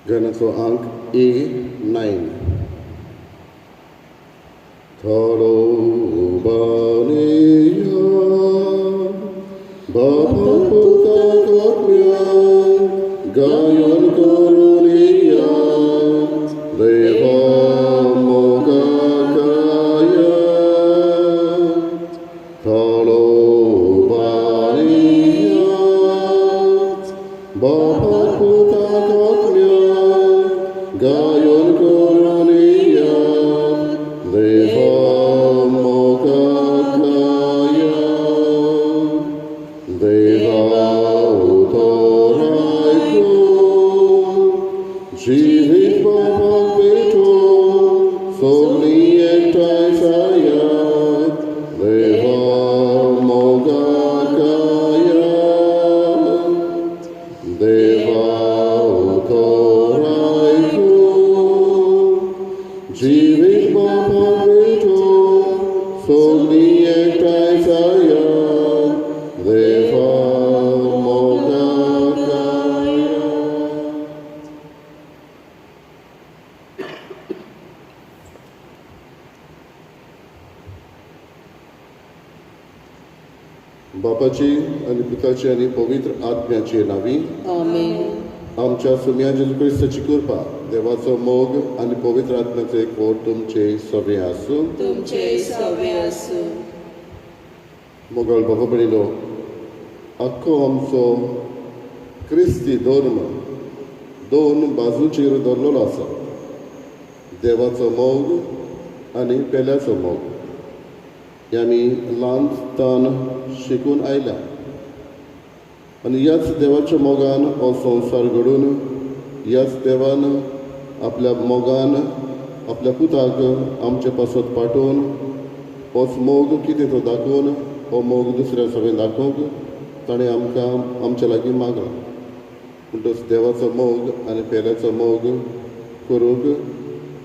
गणाचो अंक A9. थोडो बानिया बाबा पुता कोकण्या गायन करुनिया देवा मोगा गाया थोडो बानिया बाबा पुता कोकण्या गायन करुनिया देवा मोगा गाया देवा उतरायको जीवित बाबा बेटो सोनी एकटाय सायात देवा मोगा गाया देवा उतरायको जीवित बाबा बेटो सोनी एकटाय सायात देवा मोगा गाया. बापाची आणि पिताची आणि पवित्र आत्म्याची नावी आमेन. आमच्या सुम्या जेजू क्रिस्ताची कृपा देवाचो मोग आणि पवित्र आत्म्याचो एकवट तुमचे सगळे आसूं. तुमचे सवे असो. मोगल बाबा भयणीनो, आख्खो आमचो क्रिस्ती धर्म दोन बाजूचेर दवरलेलो आसा. देवाचो मोग आनी पेल्याचो मोग हे आमी ल्हानपणान शिकून आयल्या. आनी ह्याच देवाच्या मोगान हो संवसार घडोवन ह्याच देवान आपल्या मोगान आपल्या पुताक आमचे पासत पाठोवन होच मोग कितें तो दाखोवन हो मोग दुसऱ्या सगळें दाखोवंक ताणें आमकां आमच्या लागीं मागला. म्हणटच देवाचो मोग आनी पेल्याचो मोग करूंक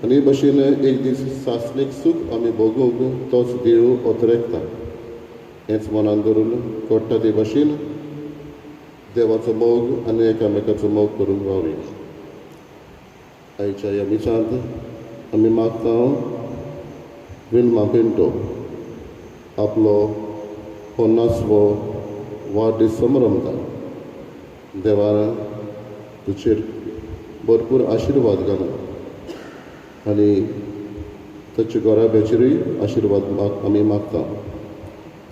आनी हे भशेन एक दीस सासणेक सूख आमी भोगूंक तोच देव ओतरेकता. हेंच मनान धरून घडटा ते भशेन देवाचो मोग आनी एकामेकाचो मोग करूंक रावया. आयच्या ह्या मिसांत आमी मागता विल्मा पिंटो आपलो 50वो वाडदीस समारंभ. देवान तुजेर भरपूर आशिर्वाद घालूं आनी ताच्या घोराब्याचेरूय आशिर्वाद आमी मागता.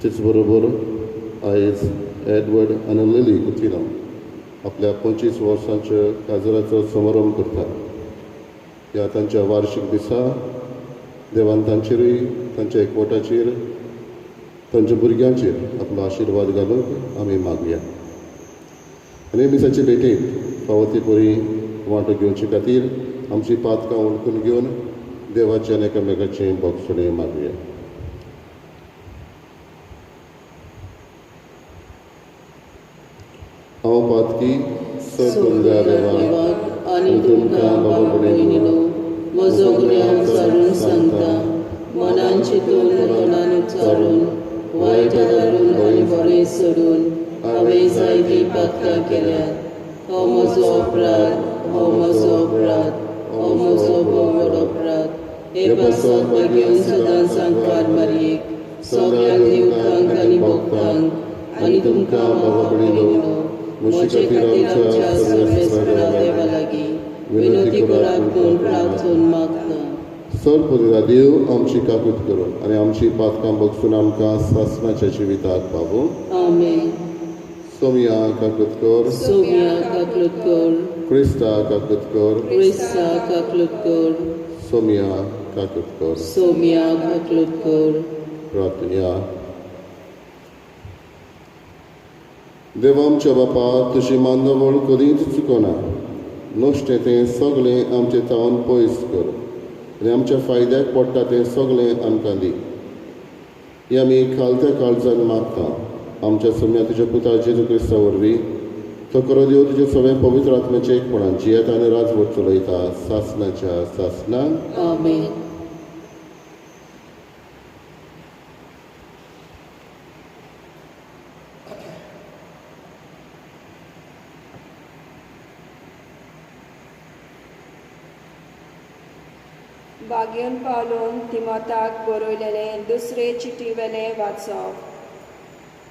तेच बरोबर आयज एडवर्ड आनी लिली कुतिना आपल्या 25 वर्सांच्या काजराचो समारंभ करता. ह्या तांच्या वार्षिक दिसा देवान तांचेरूय तांच्या एकवटाचेर तांच्या भुरग्यांचेर आपलो आशिर्वाद घालूंक आमी मागया. आनी दिसाचे भेटेंत फावो ती बरी वांटो घेवचे खातीर आमची पातकां वळखून घेवन देवाचे आनी एकामेकाचे भोगसणे मागया. हांव पातकी सगळ्या देवाक आनी तुमकां बाबा भयणीनो म्हजो गुन्यांव विचारून सांगता. मनान चिंतून मनान उच्चारून वायट धरून आनी बरें सोडून हांवें जायतीं पातकां केल्यात. हो म्हजो अपराध, हो म्हजो अपराध, हो म्हजो बोवड अपराध. हे पासत घेवन सदां सांगपार मारयेक सगळ्यांक दिवकांक आनी भोगतांक आनी तुमकां बाबा भयणीनो म्हजे खातीर आमच्या सर्वेस्परा देवा लागीं विनंती करात म्हूण प्रार्थून मागता. सर्वपुरा देव आमची काकूत करून आनी आमची पातकां भोगसून आमकां सासणाच्या जिविताक पावूं. आमेन. सोमिया काकूत कर, सोम्या काकलूत कर, क्रिस्ता काकूत कर, क्रिस्ता काकलूत कर, सोमिया काकूत कर. सोम्या काकलूत कर. प्रार्थना. देवा आमच्या बापा तुजी मांदावळ कधीच चुकोना. नश्टें तें सगळें आमचे तावन पयस कर आनी आमच्या फायद्याक पडटा तें सगळें आमकां दी. ही आमी खालत्या काळजान मागता आमच्या सोम्या तुज्या पुता जेजू क्रिस्ता वरवीं. तो करो देव तुजे सगळें पवित्र आत्म्याचे एकपणान जियेत आनी राजवट चलयता सासणाच्या सासणाक. आमेन. बागेवन पावलून तिमोथाक बरयलेलें दुसरे चिटी वेलें वाचप.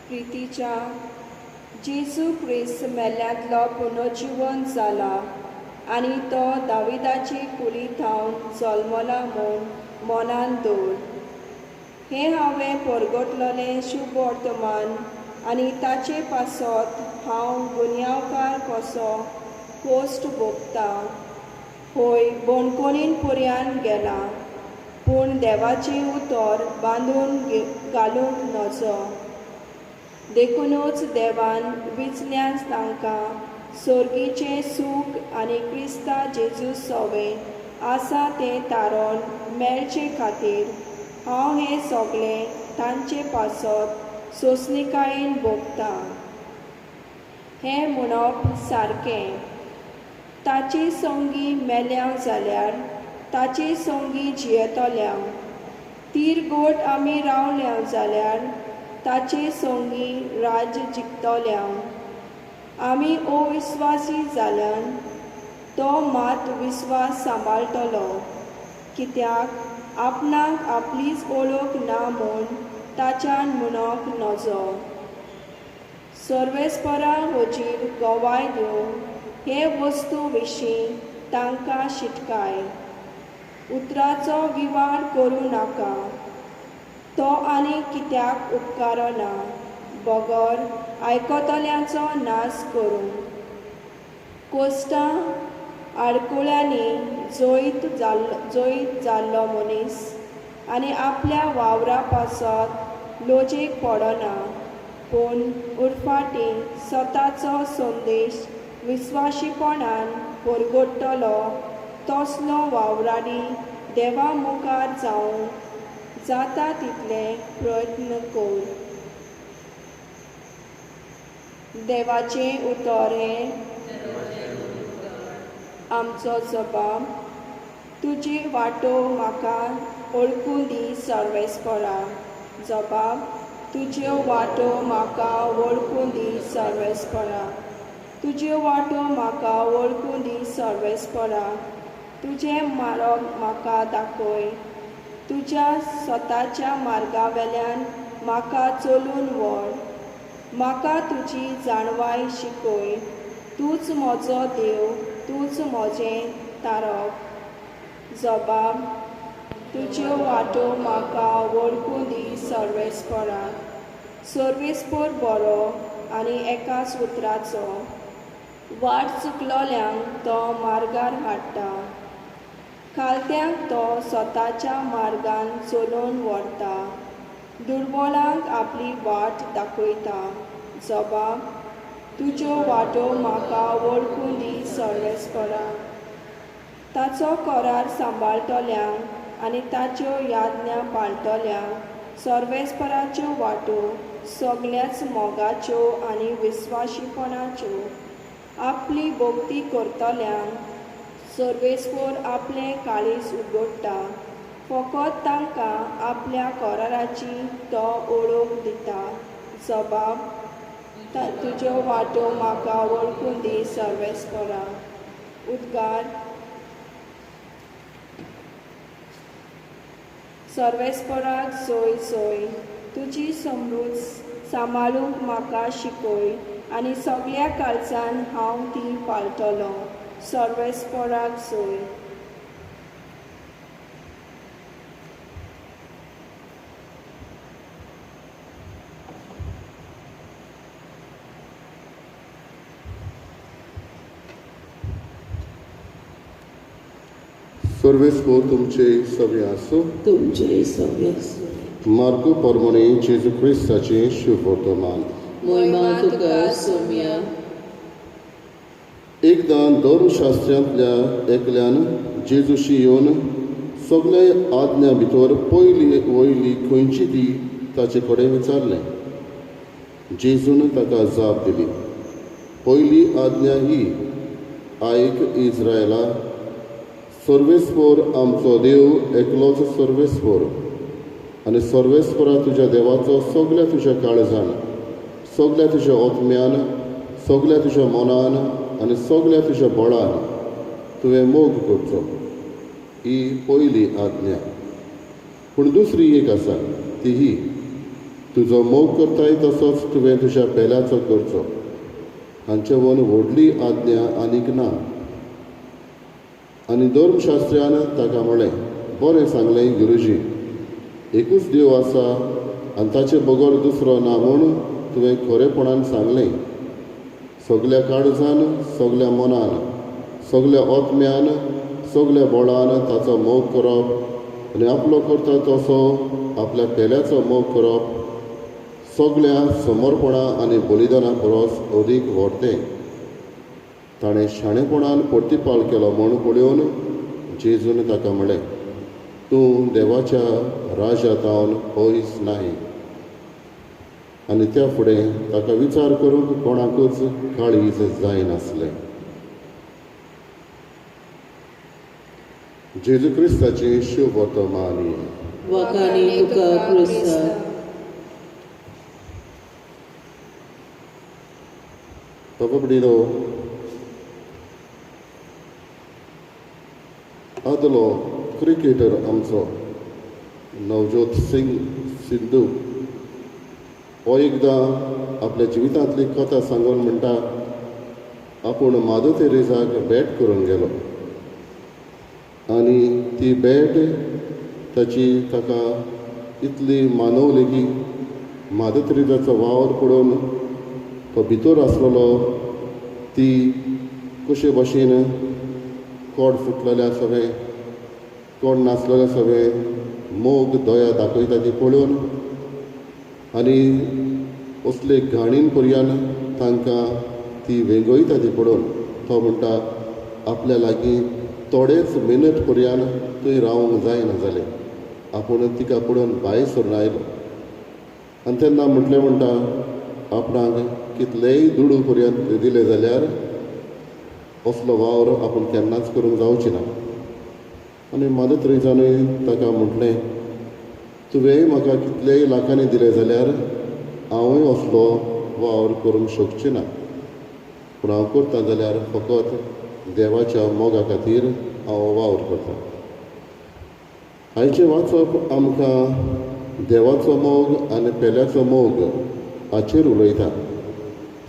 प्रितीच्या जेजू क्रिस्त मेल्ल्यांतलो पुनर्जीवन जाला आनी तो दाविदाची कुडी थावन जल्मला म्हूण मनान दवर. हें हांवें परगटलेलें शुभ वर्तमान आनी ताचे पासत हांव गुन्यांवकार कसो पोस्ट भोगतां. होय, बोणकोणीन पर्यान गेला, पूण देवाचें उतर बांदून घालूंक नजो. देखूनच देवान विचल्यान तांकां सर्गीचें सूख आनी क्रिस्ता जेजू सवें आसा तें तारण मेळचे खातीर हांव हें सगलें तांचे पासत सोंसणीकायेन भोगतां. हें म्हणप सारकें. ताचे संगी मेल्या जाल्यार ताचे संगी जियेतल्या. तीरगोट आमी रावल्या जाल्यार ताचे संगी राज जिखतल्या. आमी अविस्वासी जाल्यार तो मात विस्वास सांबाळटलो, कित्याक आपणाक आपलीच ओळख ना म्हूण ताच्यान म्हणूंक नजो. सर्वेस्परा वजीर गोवाय दिवंक हे वस्तू विशीं तांकां शिटकाय. उतराचो विवाद करूं नाका, तो आनी कित्याक उपकारना, बगर आयकतल्यांचो नाश करूं. कोश्टां आडकुळ्यांनी जैत जाल्लो मनीस आनी आपल्या वावरा पासत लोजेक पडना, पूण उरफाटी स्वताचो संदेश विस्वाशीपणान परगडटलो तसलो वावराडी देवा मुखार जावंक जाता तितले प्रयत्न कर. देवाचें उतर हें आमचो जबाब. तुजी वाटो म्हाका ओळखून दी सर्वेस्परा. जबाब. तुज्यो वाटो म्हाका वळखून दी सर्वेस्परा. तुज्यो वाटो म्हाका वळखून दी सर्वेस्परा. तुजें मार्ग म्हाका दाखय. तुज्या स्वताच्या मार्गा वेल्यान म्हाका चलून व्हर. म्हाका तुजी जाणवाय शिकय. तूंच म्हजो देव, तूंच म्हजें तारक. जबाब. तुज्यो वाटो म्हाका वळखून दी सर्वेस्परा. सर्वेस्पर बरो आनी एकाच उतराचो. वाट चुकलोल्यांक तो मार्गार हाडटा. खालत्यांक तो स्वताच्या मार्गान चलोवन व्हरता. दुर्बलांक आपली वाट दाखयता. जबाब. तुज्यो वाटो म्हाका वळखून दी सर्वेस्परा. ताचो करार सांबाळटल्यांक आनी ताच्यो याज्ञा पाळटल्यांक सर्वेस्पराच्यो वाटो सगळ्याच मोगाच्यो आनी विस्वाशीपणाच्यो. आपली भोक्ती करतल्यांक सर्वेस्पर आपलें काळीज उगडटा. फकत तांकां आपल्या कराराची तो ओळख दिता. जबाब. तुज्यो वाटो म्हाका वळखून दी सर्वेस्परा. उद्गार. सर्वेस्पराक सोय सोय. तुजी समृद्ध सांबाळूंक म्हाका शिकय आनी सगळ्या काळजान हांव ती पाळटलों. सर्वेस्पराक सोय. सर्वेस्पर तुमचे सवे आसूं. तुमचे सव्य आसूं. मार्को परमणे जेजू क्रिस्ताचें शुभ वर्तमान. महिमा तुका सोम्या. एकदां धर्मशास्त्रांतल्या एकल्यान जेजूशी येवन सगळे आज्ञा भितर पयली वयली खंयची ती ताचे कडेन विचारलें. जेजून ताका जाप दिली. पयली आज्ञा ही, आयक इस्रायला, सर्वेस्पर आमचो देव एकलोच सर्वेस्पर, आनी सर्वेस्परा तुज्या देवाचो सगळ्या तुज्या काळजान, सगळ्या तुज्या आत्म्यान, सगळ्या तुज्या मनान आनी सगळ्या तुज्या बळान तुवें मोग करचो. ही पयली आज्ञा. पूण दुसरी एक आसा ती ही, तुजो मोग करताय तसोच तुवें तुज्या पेल्याचो करचो. हांचे वन व्हडली आज्ञा आनीक ना. आनी धर्मशास्त्र्यान ताका म्हळें, बरें सांगलें गुरुजी, एकूच देव आसा आनी ताचे बगर दुसरो ना म्हूण तुवें खरेपणान सांगलें. सगल्या काळजान, सगल्या मनान, सगल्या ओतम्यान, सगल्या बळान ताचो मोग करप आनी आपलो करता तसो आपल्या पेल्याचो मोग करप सगल्या समर्पणां आनी बलिदाना परस अदीक व्हडतें. ताणें शाणेपणान प्रतिपाल केलो म्हूण पळोवन जेजून ताका म्हळें, तूं देवाच्या राज्यांतावन पयस नाय. आनी त्या फुडें ताका विचार करूंक कोणाकूच काळीज जायनासलें. जेजू क्रिस्ताची शुभ वर्तमानी. वखाणी तुका क्रिस्ता. बाबा आदलो क्रिकेटर आमचो नवज्योत सिंधू हो एकदां आपल्या जिवितांतली कथा सांगून म्हणटा, आपूण मादर तेरेसाक भेट करूंक गेलो आनी ती भेट ताका इतली मानवली की मादर तेरेसाचो वावर पळोवन तो भितर आसलेलो ती कशे भाशेन कोड फुटलेलें सगळें, कोड नासलेलें सगळें मोग दया दाखयता ती पळोवन आनी असले घाणीन पर्यान तांकां ती वेगळयता ती पळोवन तो म्हणटा, आपल्या लागीं थोडेच मिनट पर्यान थंय रावंक जायना जालें. आपूण तिका पळोवन भायर सरून आयलो आनी तेन्ना म्हटलें म्हणटा, आपणाक कितलेय दुडू पर्यंत दिले जाल्यार असलो वावर आपूण केन्नाच करूंक जावची ना. आनी मादर तेरेसानूय ताका म्हटलें, तुवेंय म्हाका कितलेय लाखांनी दिले जाल्यार हांवूय असलो वावर करूंक शकचें ना. पूण हांव करता जाल्यार फकत देवाच्या मोगा खातीर हांव वावर करतां. आयचें वाचप आमकां देवाचो मोग आनी पेल्याचो मोग हाचेर उलयता.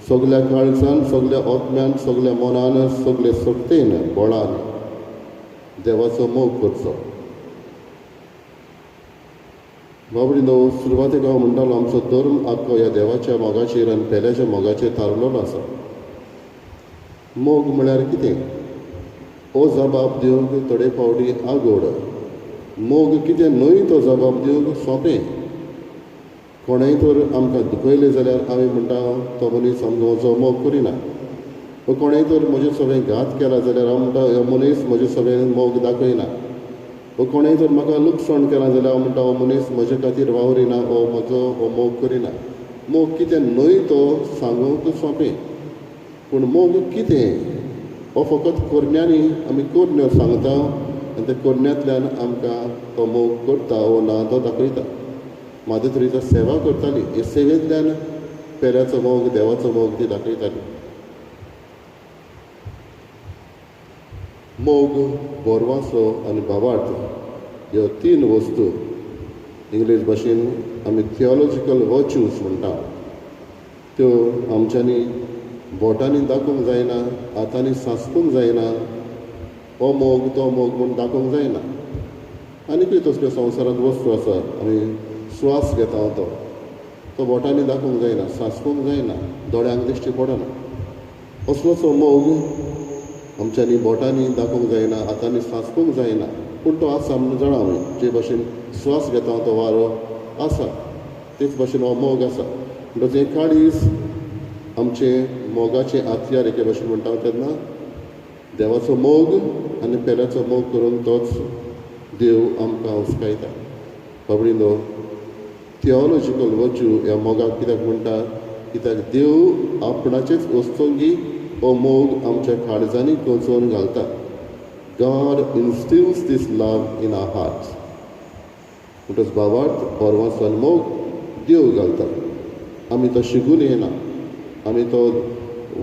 सगल्या काळजान, सगल्या ओतम्यान, सगल्या मनान, सगले सत्तेन, बळान देवाचो मोग करचो. बाबडीनो, सुरवातेक हांव म्हणटालो आमचो धर्म आख्खो ह्या देवाच्या मोगाचेर आनी पेल्याच्या मोगाचेर तारलेलो आसा. मोग म्हळ्यार कितें? हो जबाब दिवंक थोडे फावटी आगोड. मोग कितें न्हय तो जबाब दिवंक सोंपें. कोणेंय तर आमकां दुखयलें जाल्यार आमी म्हणटा तो मनीस म्हजो मोग करिना. कोणेंय तर म्हजें सगळें घात केला जाल्यार हांव म्हणटा हो मनीस म्हजें सगळें मोग दाखयना. कोणेंय तर म्हाका लुकसाण केलां जाल्यार हांव म्हणटा हो मनीस म्हजे खातीर वावरिना, हो मोग करिना. मोग कितें न्हय तो सांगूंक सोंपें. पूण मोग कितें हो फकत करण्यांनी आमी करण्यो सांगता आनी त्या करण्यांतल्यान आमकां तो मोग करता वो ना तो दाखयता. मादर तेरेसा सेवा करताली, हे सेवेंतल्यान पेल्याचो मोग, देवाचो मोग ती दाखयताली. मोग, बोरवासो आनी भावार्थ ह्यो 3 वस्तू इंग्लीश भाशेन आमी थियोलॉजिकल वर्च्यूज म्हणटा. त्यो आमच्यांनी बोटांनी दाखोवंक जायना, हातांनी सांसपूंक जायना. हो मोग तो मोग म्हूण दाखोवंक जायना. आनीकूय तसल्यो संवसारांत वस्तू आसा. आमी श्वास घेता तो बोटांनी दाखोवंक जायना, सांसपूंक जायना, दोळ्यांक दिश्टी पडना. असलोचो मोग आमच्यांनी बोटांनी दाखोवंक जायना, हातांनी सांसपूंक जायना. पूण तो आसा म्हूण जाणा आमी. जे भाशेन श्वास घेता तो वारो आसा, तेच भाशेन हो मोग आसा. म्हणटच हें काळीज आमचें मोगाचें हातयार एके भाशेन म्हणटा तेन्ना देवाचो मोग आनी पेल्याचो मोग करून तोच देव आमकां उस्कायता. बाबडीनो, थियोलॉजिकल वर्च्यू ह्या मोगाक कित्याक म्हणटा? कित्याक देव आपणाचेच वस्तुंगी हो मोग आमच्या काळजांनी कोंचोवन घालता. God instills this love in our hearts. म्हणटच भावार्थ, बोरवांसो आनी मोग देव घालता. आमी तो शिकून येना, आमी तो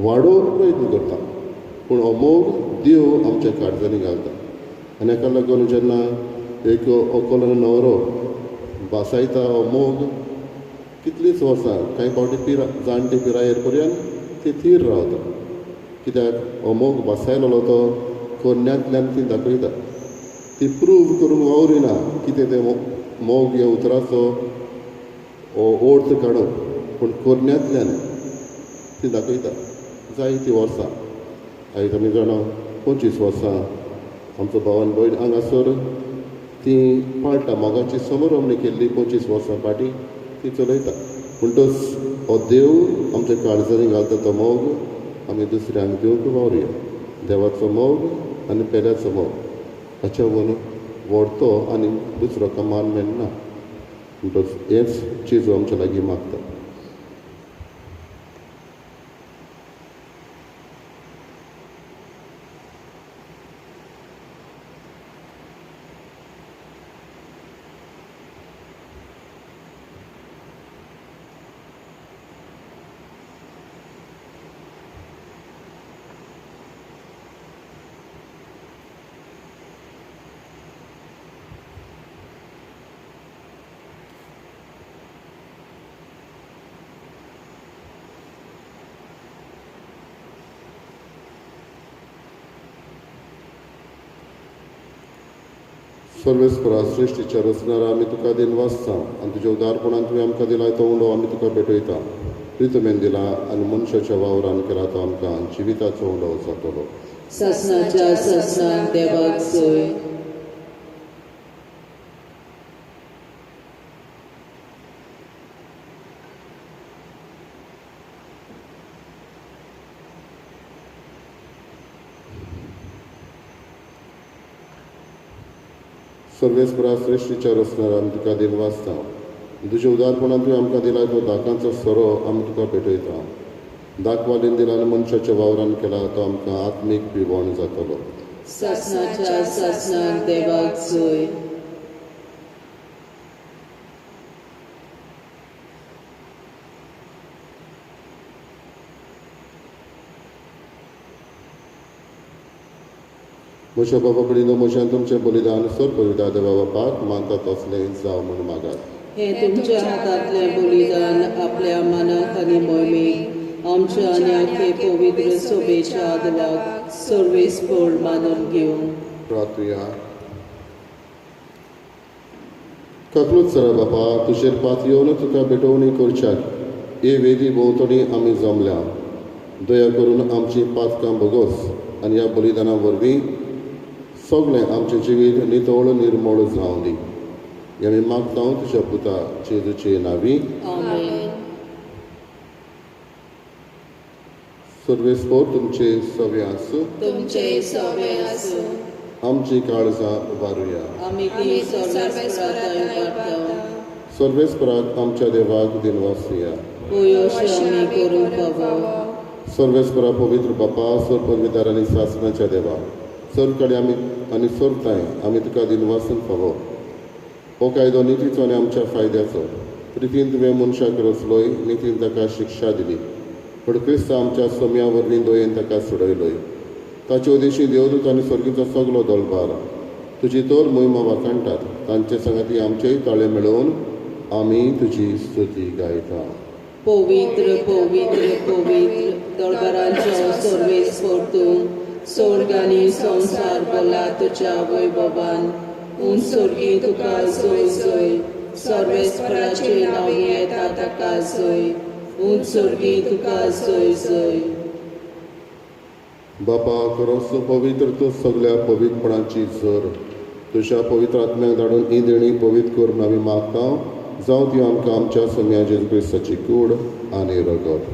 वाडोवंक प्रयत्न करता. पूण हो मोग देव आमच्या काळजांनी घालता. आनी हाका लागून जेन्ना एक अकोलो न्हवरो बसायता हो मोग कितलींच वर्सां कांय फावटी जाणटी पिरायेर पर्यंत ती थीर रावता, कित्याक हो मोग बसायलो तो कोन्यांतल्यान ती दाखयता. ती प्रूव करून वावरिना कितें तें मोग ह्या उतराचो अर्थ काडून, पूण कोन्यांतल्यान ती दाखयता. जायतीं वर्सां आयज आमी जाणा 25 वर्सां आमचो भावन भयण हांगासर ती पाळटा, मोगाची समारंभणी केल्ली 25 वर्सां फाटीं ती चलयता. म्हणटच हो देव आमच्या काळजांनी घालता तो मोग आमी दुसऱ्यांक दिवंक वावरया. देवाचो मोग आनी पेल्याचो मोग हाच्या व्हरतो आनी दुसरो कमांडमेंट ना. म्हणटच हेंच जेजू आमच्या लागीं मागता. सर्वेस्परा सृश्टीच्या रचणारा आमी तुका दिन वाचता आनी तुज्या उदारपणान तुवें आमकां दिला तो उंडो आमी तुका भेटयता. प्रितमेन दिला आनी मनशाच्या वावरान केला तो आमकां जिविताचो उंडो जातलो. ससनाच्या ससनाक देवाक सोय. सर्वेस्परा सृश्टीच्या रचणारा आमी तुका दिन वाचता. तुज्या उदारपणान तुवें आमकां दिला तो दाकांचो सोरो आमी तुका भेटयता. दाखवालीन दिला आनी मनशाच्या वावरान केला तो आमकां आत्मीक पिवण जातलो. ससनाच्या ससनाक देवाक सोय. म्हज्या बाबा बळीनो म्हज्यान तुमचें बलिदान सर बलिदा देवा बापाक मानता तसलें जावं म्हूण मागात. हे तुमच्या हातांतलें बलिदान आपल्या मनाक आनी मोहिमेक आमच्या आनी आख्खे पवित्र सोबेच्या आदराक सर्वेस्पर मानून घेवं. प्रार्थया. काकलूच सरा बापा तुजेर पात येवन तुका भेटवणी करच्याक हे वेदी भोंवतणी आमी जमल्या. दया करून आमची पातकां बोगोस आनी ह्या बलिदाना वरवीं सगळें आमचें जिवीत नितळ निर्मळ जावं दी. हें आमी मागता तुज्या पुता जेजूचे नांवी. आमेन. सर्वेस्पर तुमचे सवे आसूं. तुमचे सवे आसूं. आमची काळजां उबारुया. आमी ती सर्वेस्पराक वाडटा. सर्वेस्पराक आमच्या देवाक दिनवासुया. अशें आमी करूंक फावो. सर्वेस्परा पवित्र बापा सर पदवीदार आनी शासनाच्या देवा सर कडेन आनी सरताय आमी तुका दिनवासन फावो. हो कायदो नितीचो आनी आमच्या फायद्याचो. प्रितीन तुवें मनशाक रचलोय, नितीन ताका शिक्षा दिली. पण क्रिस्त आमच्या सोम्या वरवीं दोयेन ताका सोडयलोय. ताचे उदेशी देवदूत आनी सर्गीचो सगलो दळबार तुजी तोर मोहिमा वाखाणटात. तांचे संगती आमचेय ताळे मेळोवन आमी तुजी स्तुती गायता. पवित्र पवित्र पवित्र दळबारांचो सर्वेस्पर तूं स्वर्ग आनी संवसार भरला तुज्या वैभवान. उंचसर्गी तुका जय जय. सर्वेस्पराचे नांवी येता ताका जय. उंचसर्गी तुका जय जय. बापा खरोच पवित्र तूं सगळ्या पवित्रपणाची झर तुज्या पवित्र आत्म्याक धाडून ही देणी पवित्र करून आमी मागता. जावं ती आमकां आमच्या सोम्या जेजू क्रिस्ताची कूड आनी रगत.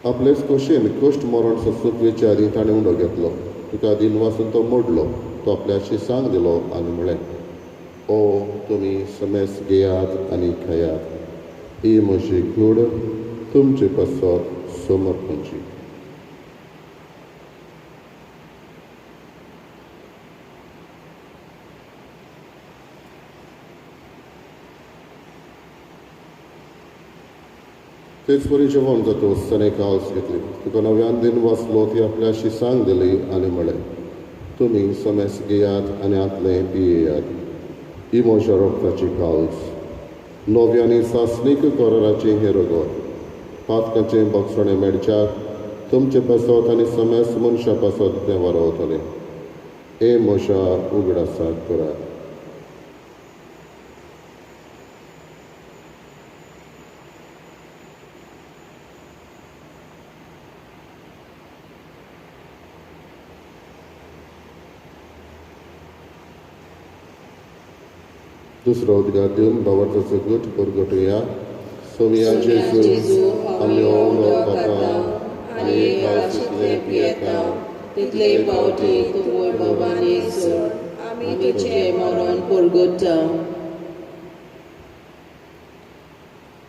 आपलेच खोशेन कश्ट मरण सुखवेचे आदी ताणें उंडो घेतलो. तुका दिन वाचून तो मोडलो. तो आपल्या शिसांक दिलो आनी म्हळें, ओ तुमी समेस घेयात आनी खायात. ही म्हजी कूड तुमचे पासत समर्पणची. तेच परी जेवण जातो सने कावस घेतली तुका नव्यान दिन वाचलो ती आपल्याशी सांग दिली आनी म्हळें तुमी समेस घेयात आनी आतलें पियेयात ही म्हज्या रोगताची कावस नव्यानी सासणीक कोराची हे रोगोर पातकाचें बक्षणें मेडच्याक तुमचे पासत आनी समेस मनशा पासत तें वारवतलें हे म्हज्या उगडासाक करात दुसरो उद्गार दिवन बाबाचो गुट परगटुया सोमिया जेजू आमी ओंगो खाता आनी काळजीतले पियेता तितले पावटी तूं वैभवानी सोड आमी तुजें मरण परगट्टा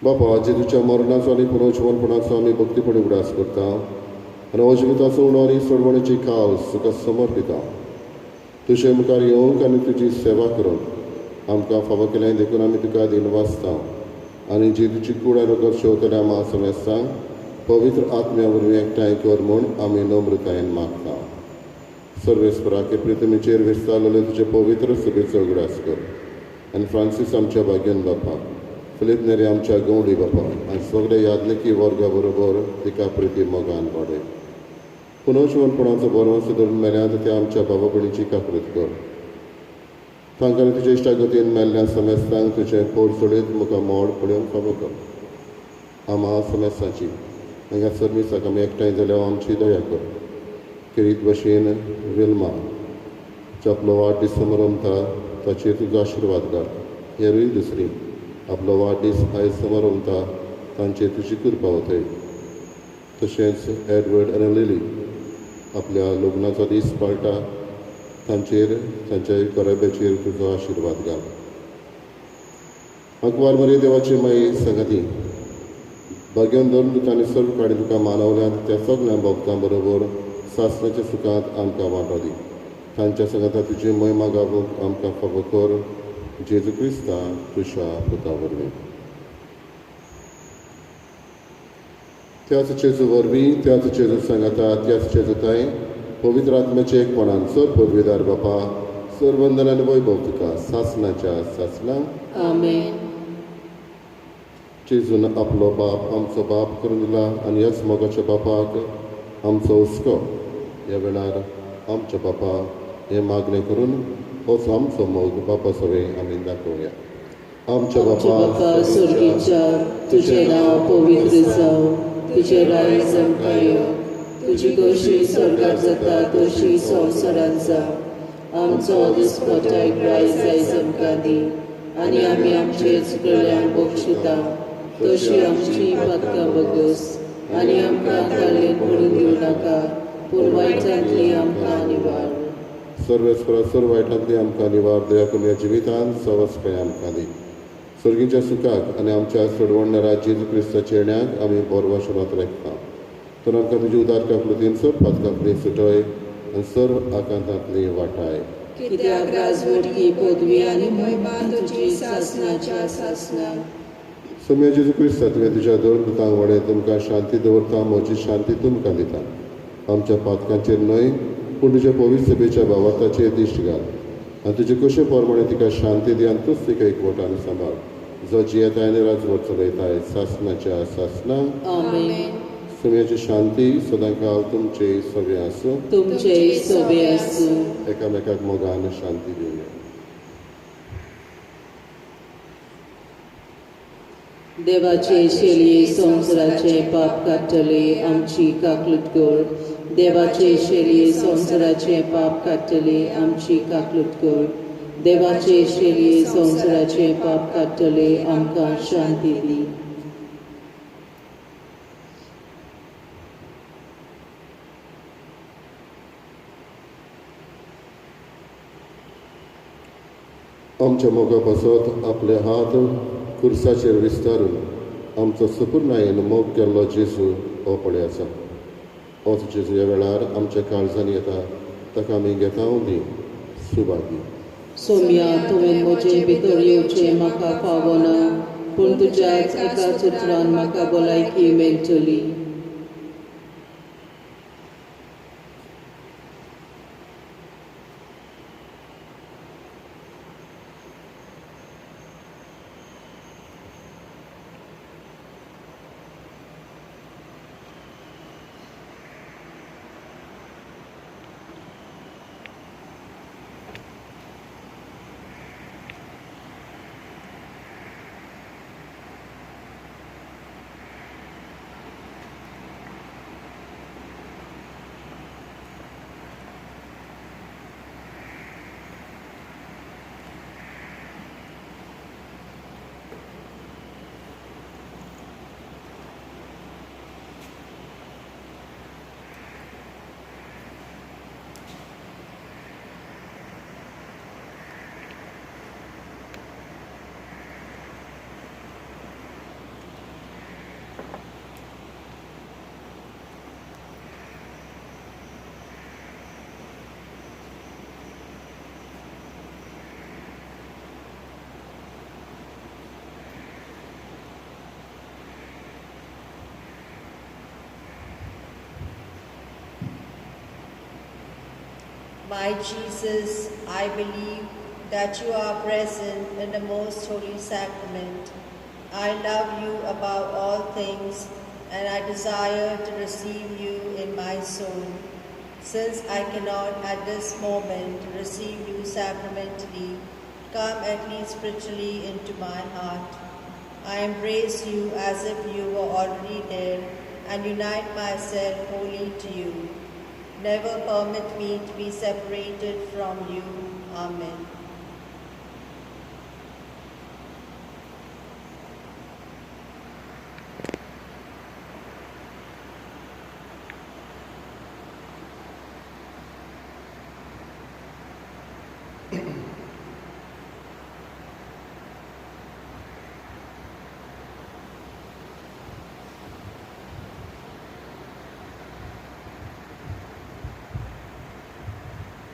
बापा जेजूच्या मरणाचो आनी पुनर्जीवनपणाचो आमी भक्तीपणी उगडास करता आनी अजिविताचो उणो आनी सोडवणेची कावस तुका समर्पिता तुजे मुखार येवंक आनी तुजी सेवा करून आमकां फावो केलें देखून आमी तुका दिनवासता आनी जेजूची कूड आरोग्य शेवतल्या महासमेस्तांक पवित्र आत्म्या वरवीं एकठांय कर म्हूण आमी नम्रतायेन मागता सर्वेस्पराके प्रितमेचेर विस्तारलेले तुजे पवित्र सभेचो उगडास कर आनी फ्रांसीस आमच्या भाग्यन बापा फिलीप नेरे आमच्या गवंडी बापा आनी सगळे यादलेकी वर्गा बरोबर तिका प्रिती मोगान वाडय पुनर्जीवनपणाचो बरोवंस धरून मेल्यात त्या आमच्या बाबा भयणीची काकूत कर तांकां तुजे इश्टागतीन मेल्ल्या समेस्तांक तुजें पोट सोडीत मुखार मोड पळोवंक फावो कर आमा समेस्ताची हांगा सर्मिसाक आमी एकठांय जाल्यार आमची दया कर किरीत भशेन विल्मा जो आपलो वाडदीस समारंभता ताचेर तुजो आशिर्वाद घाल हेरूय दुसरी आपलो वाडदीस आयज समारंभता तांचेर तुजी कृपा वतय तशेंच एडवर्ड आनी लिली आपल्या लग्नाचो दीस पाळटा तांचेर तांच्या गराब्याचेर तुजो आशिर्वाद घाल अकवार मरे देवाची माई संगती भाग्यान धरून तांणी सर्व काडी तुका मानवल्यात त्या सगळ्या भक्तां बरोबर सासणाच्या सुखांत आमकां वांटो दी तांच्या संगता तुजी महिमा गावूंक आमकां फावो कर जेजू क्रिस्ता तुज्या पुता वरवीं त्याच जेजू वरवीं त्याच जेजू सांगाता त्याच जेजूताय पवित्र आत्म्याचे एकपणान सर पदवीदार बापा सर वंदनान वैभव तुका सासणाच्या सासणांक आमेन जेजून आपलो बाप आमचो बाप करून दिला आनी ह्याच मोगाच्या बापाक आमचो हुस्को ह्या वेळार आमच्या बापा हें मागणें करून होच आमचो मोग बापा सवे आमी दाखोवया आमच्या बापा स्वर्गीच्या तुजें नांव पवित्र जावं तुजें राज आमकां येवं तुजी कशी स्वर्गात जाता तशी संवसारांत जावं आमचो दिसपट्टाक आयज आयज आमकां दी आनी आमी आमचे चुकल्यांक बक्षिता तशी आमची पातकां बगस आनी आमकां काल्लें पडून दिवं नाका पूण वायटांतली आमकां निवार सर्वेस्परा सर्व वायटांतली आमकां निवार दया करून ह्या जिवितांत सवस्काय आमकां दी सर्गीच्या सुखाक आनी आमच्या सोडवणणाऱ्या जेजू क्रिस्ताच्या येण्याक आमी बोरवाशनात रेखता तर आमकां तुजी उदार कापलुतीन सर पातकांतली सुटय आनी सर्व आकांतांतली वाटाय कित्याक राजवटी पदवी आनी महिमा तुजी सासणाच्या सासणाक सौम्य जेजू क्रिस्ता तुवें तुज्या दोन पुतांक वडें तुमकां शांती दवरता म्हजी शांती तुमकां दिता आमच्या पातकांचेर न्हय पूण तुज्या पवित्र सभेच्या भावार्थाचेर दिश्ट घाल आनी तुजे कशे पोरमणे तिका शांती दी आनी तूंच तिका एकवटान सांबाळ जो जियेताय आनी राजवट चलयताय सासणाच्या सासणाक आमेन सौम्याची शांती सदां काल तुमचे सवे आसूं तुमचे सोबे आसूं एकामेकाक मोगान शांती दिवया देवाचे शेलये संवसाराचे पाप काडटले आमची काकलूट कर देवाचे शेलये संवसाराचे पाप काडटले आमची काकलूट कर देवाचे शेलये संवसाराचे पाप काडटले आमकां शांती दी आमच्या मोगा पासत आपले हात खुर्साचेर विस्तारून आमचो सुपूर्णायेन मोग केल्लो जेजू हो पळय आसा होच जेजू ह्या वेळार आमच्या काळजांनी येता ताका आमी घेता दी सुभागी सोम्या तुवें म्हजे भितर येवचें म्हाका फावना पूण तुज्याच एका सुत्रान म्हाका भलायकी मेळटली. My Jesus, I believe that you are present in the most holy sacrament. I love you above all things, and I desire to receive you in my soul. Since I cannot at this moment receive you sacramentally, come at least spiritually into my heart. I embrace you as if you were already there and unite myself wholly to you. Never permit me to be separated from you. Amen.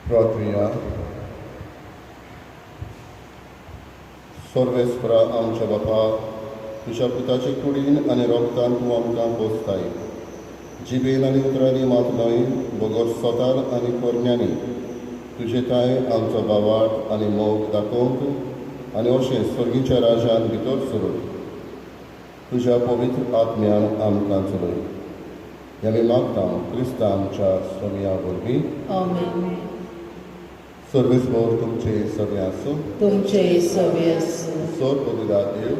प्रार्थना. सर्वेस्परा आमच्या बापा, तुझ्या पुताचे कुडीन आनी रोगतान तूं आमकां पोसताय. जिबेन आनी उतरांनी मात न्हय, बगर स्वतान आनी पोरण्यांनी तुजे ताय आमचो बावाट आनी मोग दाखोवंक आनी अशें स्वर्गीच्या राजान भितर सरून तुज्या पवित्र आत्म्यान आमकां चलय. हें आमी मागता क्रिस्ता आमच्या स्वामिया वरवीं. आमेन. सर्वेस्पर तुमचे सगळे आसूं. तुमचे सवे आसूं. सर्वपदिदा देव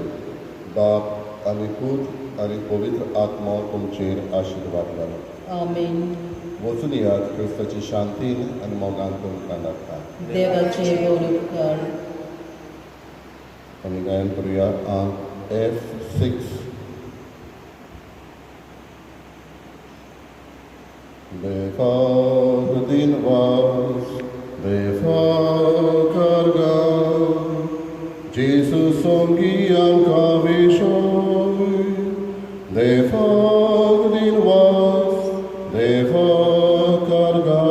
बाप आनी पूत आनी पवित्र आत्मा तुमचेर आशिर्वाद घालो. आमेन. वचून यात क्रिस्ताची शांतीन आनी मोगान तुमकां धाडटा. देवाचे बरे उपकार. आमी गायन करुया F6. Befahr din was, befahr carga, Jesus songi anca vishoi. Befahr din was, befahr carga,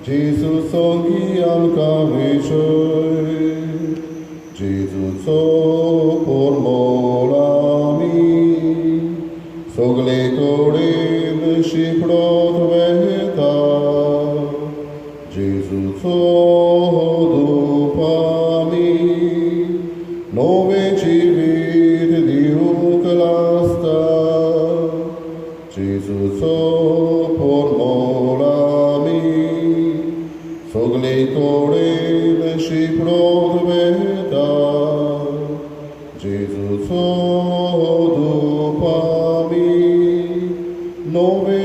Jesus songi anca vishoi. Jesus so por molami, sogle kore शिपडोत वेता. जेजूचो दुपामी नवे जिवीत दिवंक लासता. जेजूचो पोरमोलामी सगळे कडेन शिपडोत वेता. जेजूचो दुपामी नवे